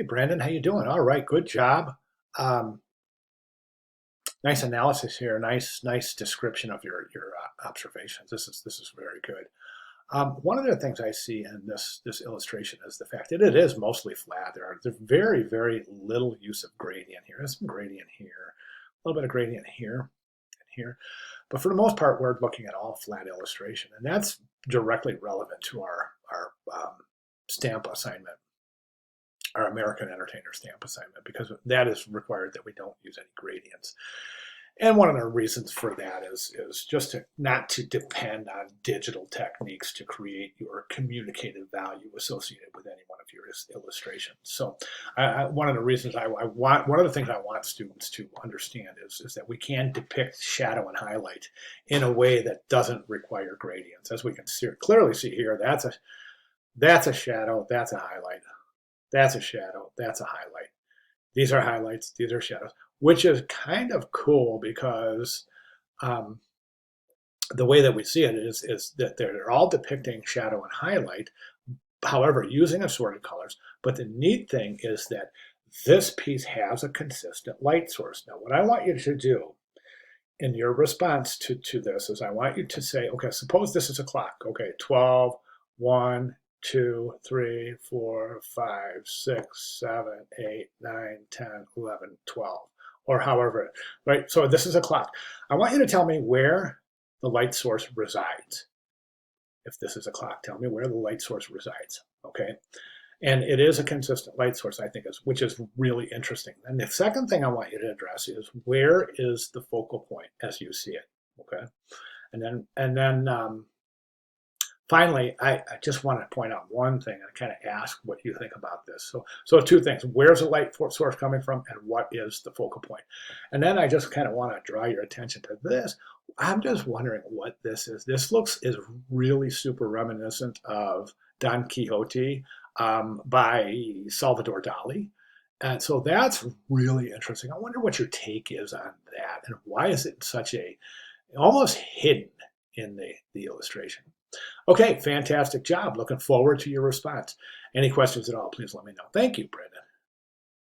Hey Brandon, how you doing? All right, good job. Um, nice analysis here. Nice description of your observations. This is very good. One of the things I see in this illustration is the fact that it is mostly flat. There's very little use of gradient here. There's some gradient here, a little bit of gradient here and here, but for the most part, we're looking at all flat illustration, and that's directly relevant to our stamp assignment, our American Entertainer stamp assignment, because that is required that we don't use any gradients. And one of the reasons for that is just not to depend on digital techniques to create your communicative value associated with any one of your illustrations. So one of the reasons one of the things I want students to understand is that we can depict shadow and highlight in a way that doesn't require gradients. As we can clearly see here, that's a shadow, that's a highlight. That's a shadow. That's a highlight. These are highlights. These are shadows, which is kind of cool because um, the way that we see it is that they're all depicting shadow and highlight, however, using assorted colors. But the neat thing is that this piece has a consistent light source. Now, what I want you to do in your response to this is I want you to say, okay, suppose this is a clock. Okay, 12, 1, 2, 3, 4, 5, 6, 7, 8, 9, 10, 11, 12, or however, right? So this is a clock. I want you to tell me where the light source resides. If this is a clock, tell me where the light source resides, okay? And it is a consistent light source, I think, which is really interesting. And the second thing I want you to address is where is the focal point as you see it, okay? And then finally, I just want to point out one thing and kind of ask what you think about this. So two things: where's the light source coming from, and what is the focal point? And then I just kind of want to draw your attention to this. I'm just wondering what this is. This is really super reminiscent of Don Quixote by Salvador Dali. And so that's really interesting. I wonder what your take is on that, and why is it such a almost hidden in the illustration? Okay, fantastic job. Looking forward to your response. Any questions at all, please let me know. Thank you, Brenda.